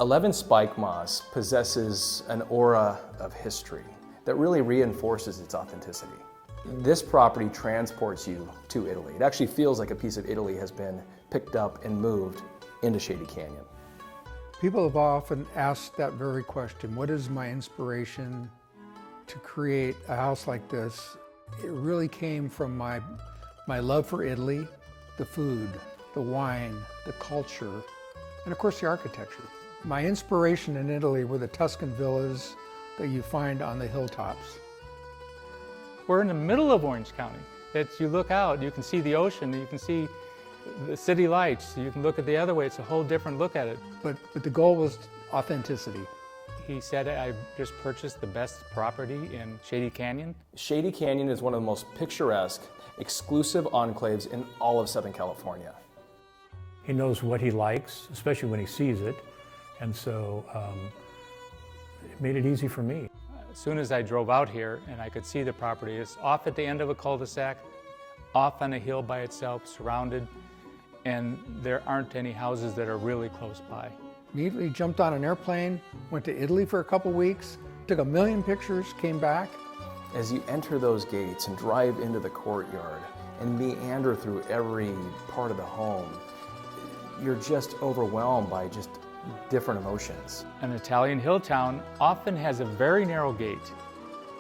11 spike moss possesses an aura of history that really reinforces its authenticity. This property transports you to Italy. It actually feels like a piece of Italy has been picked up and moved into Shady Canyon. People have often asked that very question, what is my inspiration to create a house like this? It really came from my love for Italy, the food, the wine, the culture, and of course the architecture. My inspiration in Italy were the Tuscan villas that you find on the hilltops. We're in the middle of Orange County. You look out, you can see the ocean, you can see the city lights, you can look at the other way, it's a whole different look at it. But the goal was authenticity. He said, I just purchased the best property in Shady Canyon. Shady Canyon is one of the most picturesque, exclusive enclaves in all of Southern California. He knows what he likes, especially when he sees it, and so it made it easy for me. As soon as I drove out here and I could see the property, it's off at the end of a cul-de-sac, off on a hill by itself, surrounded, and there aren't any houses that are really close by. Immediately jumped on an airplane, went to Italy for a couple weeks, took a million pictures, came back. As you enter those gates and drive into the courtyard and meander through every part of the home, you're just overwhelmed by just different emotions. An Italian hill town often has a very narrow gate,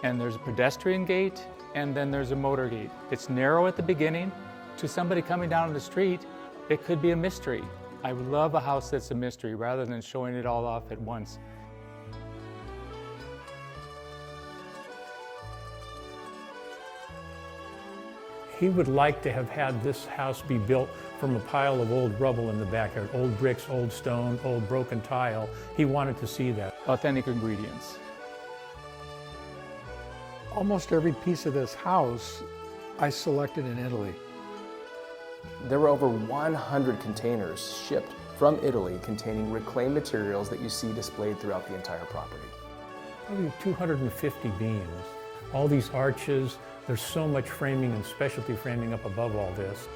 and there's a pedestrian gate, and then there's a motor gate. It's narrow at the beginning. To somebody coming down the street, it could be a mystery. I love a house that's a mystery rather than showing it all off at once. He would like to have had this house be built from a pile of old rubble in the backyard, old bricks, old stone, old broken tile. He wanted to see that. Authentic ingredients. Almost every piece of this house I selected in Italy. There were over 100 containers shipped from Italy containing reclaimed materials that you see displayed throughout the entire property. Probably 250 beams, all these arches. There's so much framing and specialty framing up above all this.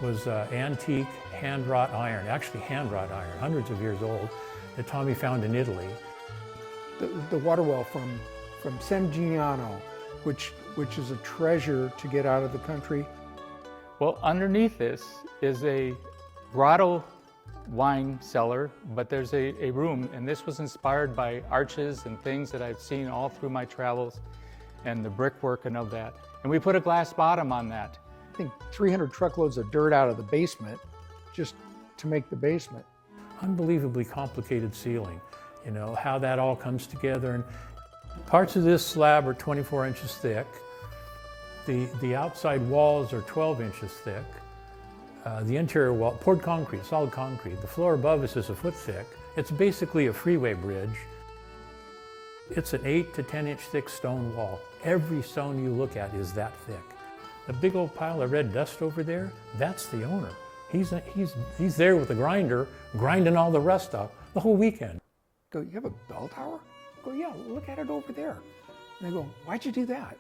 Was antique hand-wrought iron, actually hand-wrought iron, hundreds of years old, that Tommy found in Italy. The water well from San Gimignano, which is a treasure to get out of the country. Well, underneath this is a grotto wine cellar, but there's a room, and this was inspired by arches and things that I've seen all through my travels and the brickwork and of that. And we put a glass bottom on that. I think 300 truckloads of dirt out of the basement just to make the basement. Unbelievably complicated ceiling, you know, how that all comes together. And parts of this slab are 24 inches thick. The outside walls are 12 inches thick. The interior wall, poured concrete, solid concrete. The floor above us is a foot thick. It's basically a freeway bridge. It's an 8 to 10 inch thick stone wall. Every stone you look at is that thick. The big old pile of red dust over there, that's the owner. He's there with the grinder, grinding all the rust up the whole weekend. Go, you have a bell tower? Go, yeah, look at it over there. And they go, why'd you do that?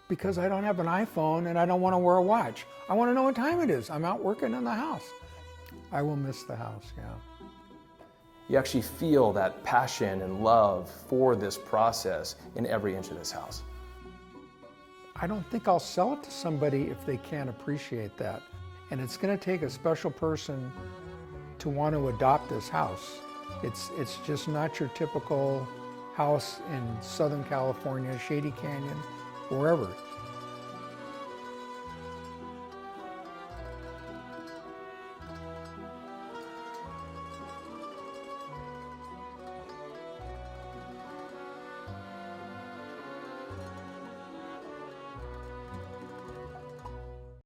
Because I don't have an iPhone and I don't want to wear a watch. I want to know what time it is. I'm out working in the house. I will miss the house, yeah. You actually feel that passion and love for this process in every inch of this house. I don't think I'll sell it to somebody if they can't appreciate that. And it's going to take a special person to want to adopt this house. It's just not your typical house in Southern California, Shady Canyon, wherever.